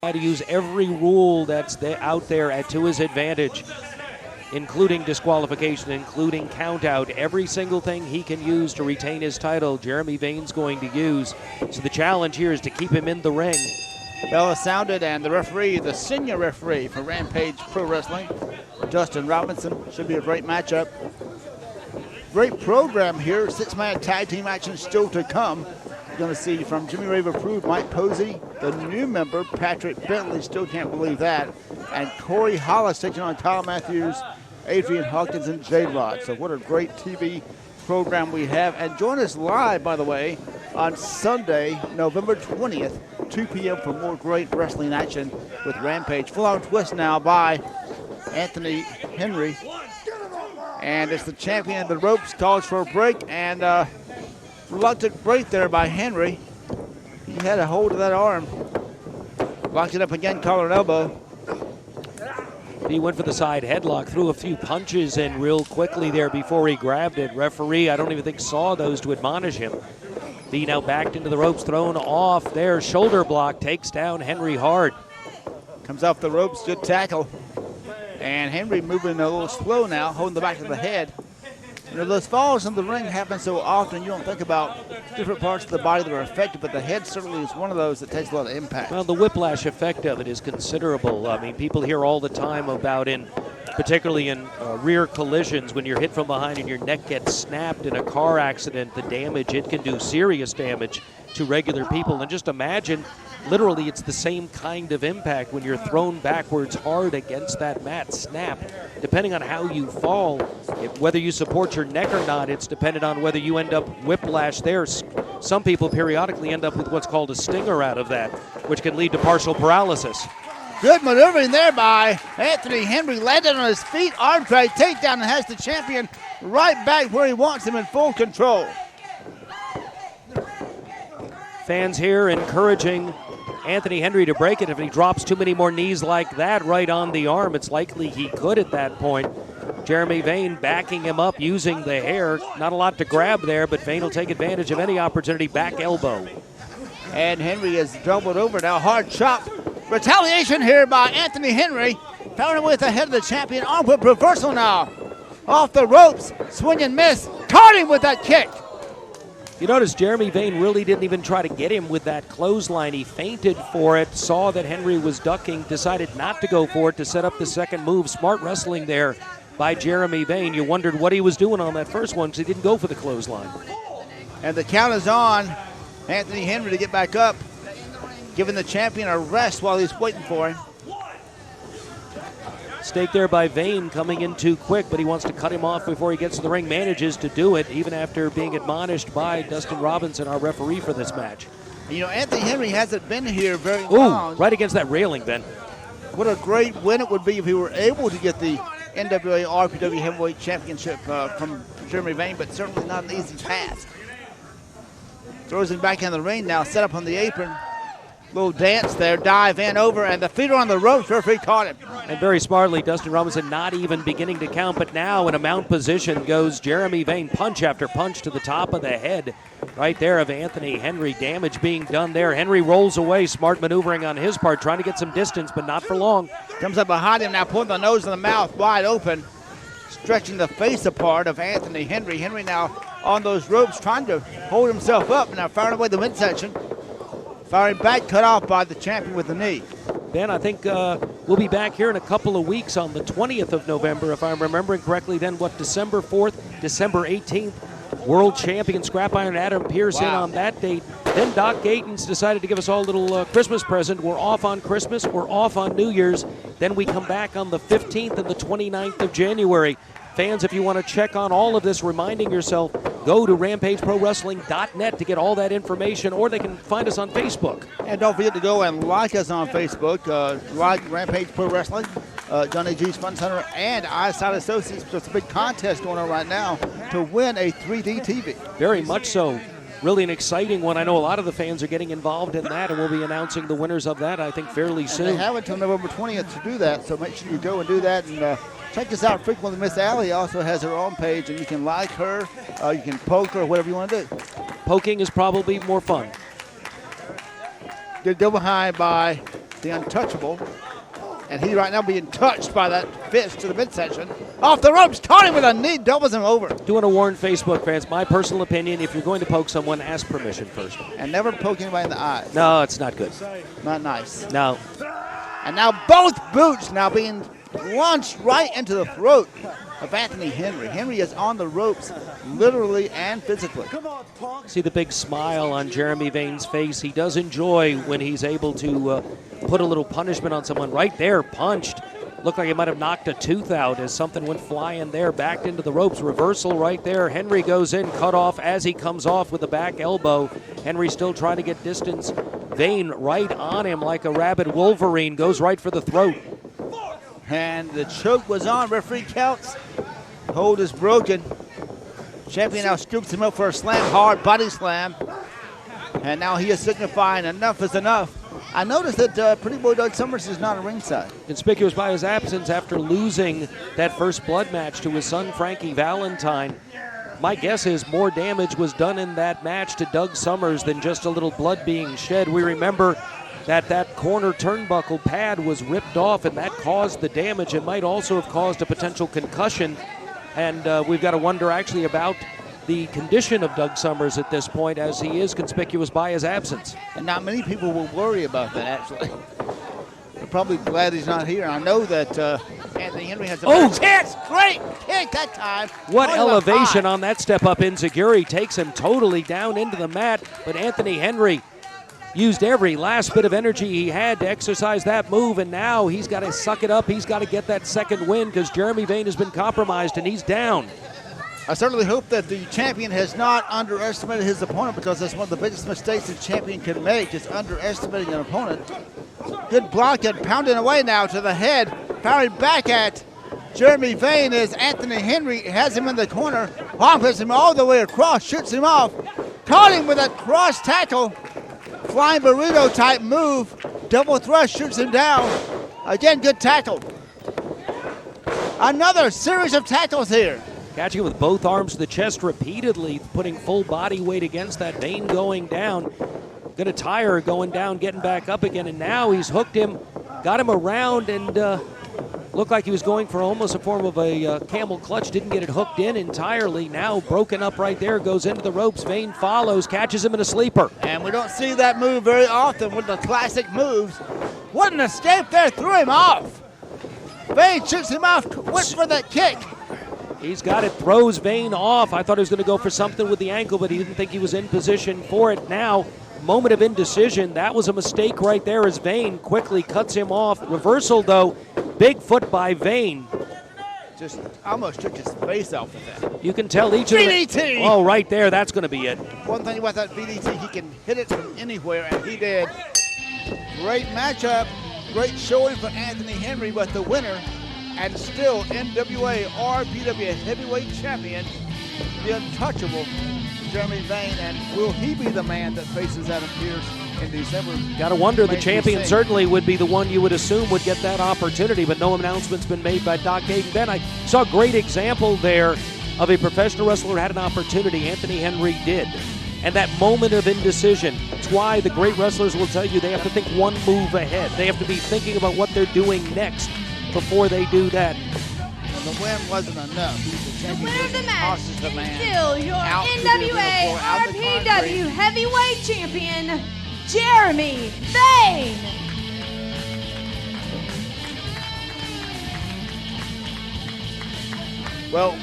to use every rule that's out there to his advantage, including disqualification, including count out. Every single thing he can use to retain his title, Jeremy Vane's going to use. So the challenge here is to keep him in the ring. Bell is sounded, and the referee, the senior referee for Rampage Pro Wrestling, Dustin Robinson. Should be a great matchup. Great program here. 6-man tag team action still to come. Going to see from Jimmy Rave approved Mike Posey, the new member Patrick Bentley, still can't believe that, and Corey Hollis taking on Kyle Matthews, Adrian Hawkins, and J-Rod. So what a great TV program we have. And join us live, by the way, on Sunday, November 20th, 2 p.m. for more great wrestling action with Rampage. Full-on twist now by Anthony Henry. And it's the champion of the ropes, calls for a break, and reluctant break there by Henry. He had a hold of that arm. Locked it up again, collar and elbow. He went for the side headlock, threw a few punches in real quickly there before he grabbed it. Referee, I don't even think saw those to admonish him. B now backed into the ropes, thrown off there. Shoulder block, takes down Henry hard. Comes off the ropes, good tackle. And Henry moving a little slow now, holding the back of the head. You know, those falls in the ring happen so often, you don't think about different parts of the body that are affected, but the head certainly is one of those that takes a lot of impact. Well, the whiplash effect of it is considerable. I mean, people hear all the time about particularly in rear collisions, when you're hit from behind and your neck gets snapped in a car accident, the damage, it can do serious damage to regular people. And just imagine, literally, it's the same kind of impact when you're thrown backwards hard against that mat, snap. Depending on how you fall, whether you support your neck or not, it's dependent on whether you end up whiplash there. Some people periodically end up with what's called a stinger out of that, which can lead to partial paralysis. Good maneuvering there by Anthony Henry. Landed on his feet, arm drag, takedown, and has the champion right back where he wants him in full control. Fans here encouraging Anthony Henry to break it. If he drops too many more knees like that right on the arm, it's likely he could at that point. Jeremy Vane backing him up using the hair. Not a lot to grab there, but Vane will take advantage of any opportunity. Back elbow. And Henry is doubled over now. Hard chop. Retaliation here by Anthony Henry. Pounding with the head of the champion. Arm whip reversal now. Off the ropes. Swing and miss. Caught him with that kick. You notice Jeremy Vane really didn't even try to get him with that clothesline. He feinted for it, saw that Henry was ducking, decided not to go for it to set up the second move. Smart wrestling there by Jeremy Vane. You wondered what he was doing on that first one because he didn't go for the clothesline. And the count is on. Anthony Henry to get back up, giving the champion a rest while he's waiting for him. Stake there by Vane, coming in too quick, but he wants to cut him off before he gets to the ring. Manages to do it, even after being admonished by Dustin Robinson, our referee for this match. You know, Anthony Henry hasn't been here very long. Right against that railing, Ben. What a great win it would be if he were able to get the NWA RPW Heavyweight Championship from Jeremy Vane, but certainly not an easy task. Throws him back in the ring now, set up on the apron. Little dance there, dive in over, and the feet are on the ropes. Referee caught him. And very smartly, Dustin Robinson not even beginning to count, but now in a mount position goes Jeremy Vane, punch after punch to the top of the head right there of Anthony Henry. Damage being done there. Henry rolls away, smart maneuvering on his part, trying to get some distance, but not for long. Comes up behind him now, pulling the nose and the mouth wide open, stretching the face apart of Anthony Henry. Henry now on those ropes, trying to hold himself up, now firing away the midsection. Firing back, cut off by the champion with the knee. Ben, I think we'll be back here in a couple of weeks on the 20th of November, if I'm remembering correctly. Then what, December 4th, December 18th, world champion Scrap Iron Adam Pearce in on that date. Then Doc Gayton's decided to give us all a little Christmas present. We're off on Christmas, we're off on New Year's. Then we come back on the 15th and the 29th of January. Fans, if you want to check on all of this, reminding yourself, go to RampageProWrestling.net to get all that information, or they can find us on Facebook. And don't forget to go and like us on Facebook. Like Rampage Pro Wrestling, Johnny G's Fun Center, and Eyesight Associates. There's a big contest going on right now to win a 3D TV. Very much so. Really an exciting one. I know a lot of the fans are getting involved in that, and we'll be announcing the winners of that, I think, fairly soon. They have until November 20th to do that, so make sure you go and do that. And check us out frequently. Miss Allie also has her own page, and you can like her, you can poke her, whatever you want to do. Poking is probably more fun. Good go behind by the untouchable. And he right now being touched by that fist to the midsection. Off the ropes, caught him with a knee, doubles him over. Do want to warn Facebook fans, my personal opinion, if you're going to poke someone, ask permission first. And never poke anybody in the eyes. No, it's not good. Not nice. No. And now both boots now being launched right into the throat of Anthony Henry. Henry is on the ropes, literally and physically. See the big smile on Jeremy Vane's face. He does enjoy when he's able to put a little punishment on someone. Right there, punched. Looked like he might have knocked a tooth out as something went flying there, backed into the ropes. Reversal right there. Henry goes in, cut off as he comes off with the back elbow. Henry still trying to get distance. Vane right on him like a rabid Wolverine, goes right for the throat. And the choke was on. Referee counts. Hold is broken. Champion now scoops him up for a slam, hard body slam. And now he is signifying enough is enough. I noticed that Pretty Boy Doug Summers is not at ringside. Conspicuous by his absence after losing that first blood match to his son, Frankie Valentine. My guess is more damage was done in that match to Doug Summers than just a little blood being shed. We remember that corner turnbuckle pad was ripped off, and that caused the damage. It might also have caused a potential concussion. And we've got to wonder actually about the condition of Doug Summers at this point, as he is conspicuous by his absence. And not many people will worry about that, actually. They're probably glad he's not here. I know that Anthony Henry has a chance. Great kick that time. What elevation on that step up. Inzaguri takes him totally down into the mat, but Anthony Henry used every last bit of energy he had to exercise that move, and now he's got to suck it up. He's got to get that second win because Jeremy Vane has been compromised and he's down. I certainly hope that the champion has not underestimated his opponent, because that's one of the biggest mistakes the champion can make, is underestimating an opponent. Good block and pounding away now to the head. Firing back at Jeremy Vane as Anthony Henry has him in the corner. Offers him all the way across, shoots him off. Caught him with a cross tackle. Flying burrito type move. Double thrust, shoots him down. Again, good tackle. Another series of tackles here. Catching with both arms to the chest repeatedly, putting full body weight against that. Vane going down. Gonna tire, going down, getting back up again, and now he's hooked him, got him around, and looked like he was going for almost a form of a camel clutch. Didn't get it hooked in entirely. Now broken up right there, goes into the ropes. Vane follows, catches him in a sleeper. And we don't see that move very often with the classic moves. What an escape there, threw him off. Vane shoots him off, went for that kick. He's got it, throws Vane off. I thought he was going to go for something with the ankle, but he didn't think he was in position for it. Now, moment of indecision. That was a mistake right there as Vane quickly cuts him off. Reversal, though. Big foot by Vane. Just almost took his face off with that. You can tell each of them. VDT! Oh, right there. That's going to be it. One thing about that VDT, he can hit it from anywhere, and he did. Great matchup. Great showing for Anthony Henry, but the winner, and still NWA RPW heavyweight champion, the untouchable Jeremy Vane. And will he be the man that faces Adam Pearce in December? Got to wonder. The champion certainly would be the one you would assume would get that opportunity, but no announcement's been made by Doc Hayden. Ben, I saw a great example there of a professional wrestler who had an opportunity. Anthony Henry did. And that moment of indecision, it's why the great wrestlers will tell you they have to think one move ahead. They have to be thinking about what they're doing next before they do that. And the win wasn't enough. The winner of the match is still your NWA RPW heavyweight champion, Jeremy Vane. Well,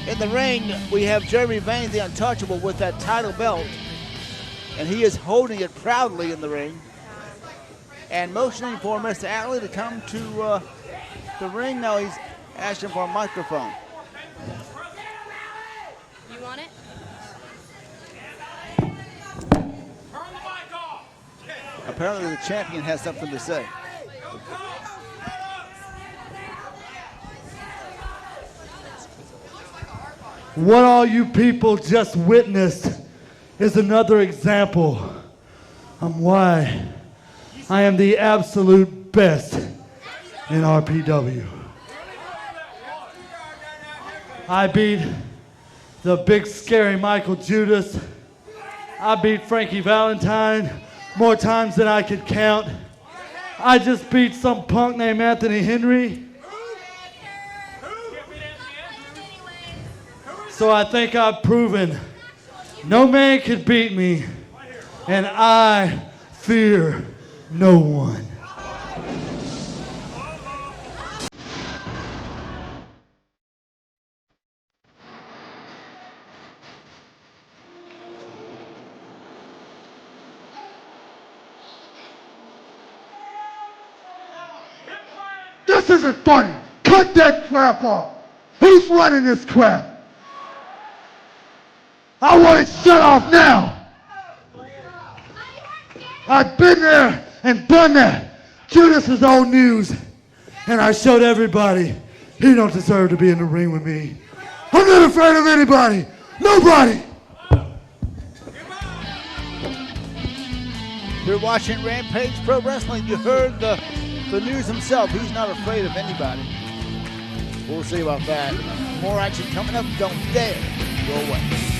in the ring, we have Jeremy Vane, the untouchable, with that title belt. And he is holding it proudly in the ring. And motioning for Mr. Alley to come to the ring. Now he's asking for a microphone. You want it? Apparently the champion has something to say. What all you people just witnessed is another example of why I am the absolute best in RPW. I beat the big scary Michael Judas. I beat Frankie Valentine more times than I could count. I just beat some punk named Anthony Henry. So I think I've proven no man can beat me, and I fear no one. This isn't funny. Cut that crap off. Who's running this crap? I want it shut off now. I've been there and done that. Judas is old news. And I showed everybody he don't deserve to be in the ring with me. I'm not afraid of anybody. Nobody. You're watching Rampage Pro Wrestling. You heard the news himself. He's not afraid of anybody. We'll see about that. More action coming up. Don't dare go away.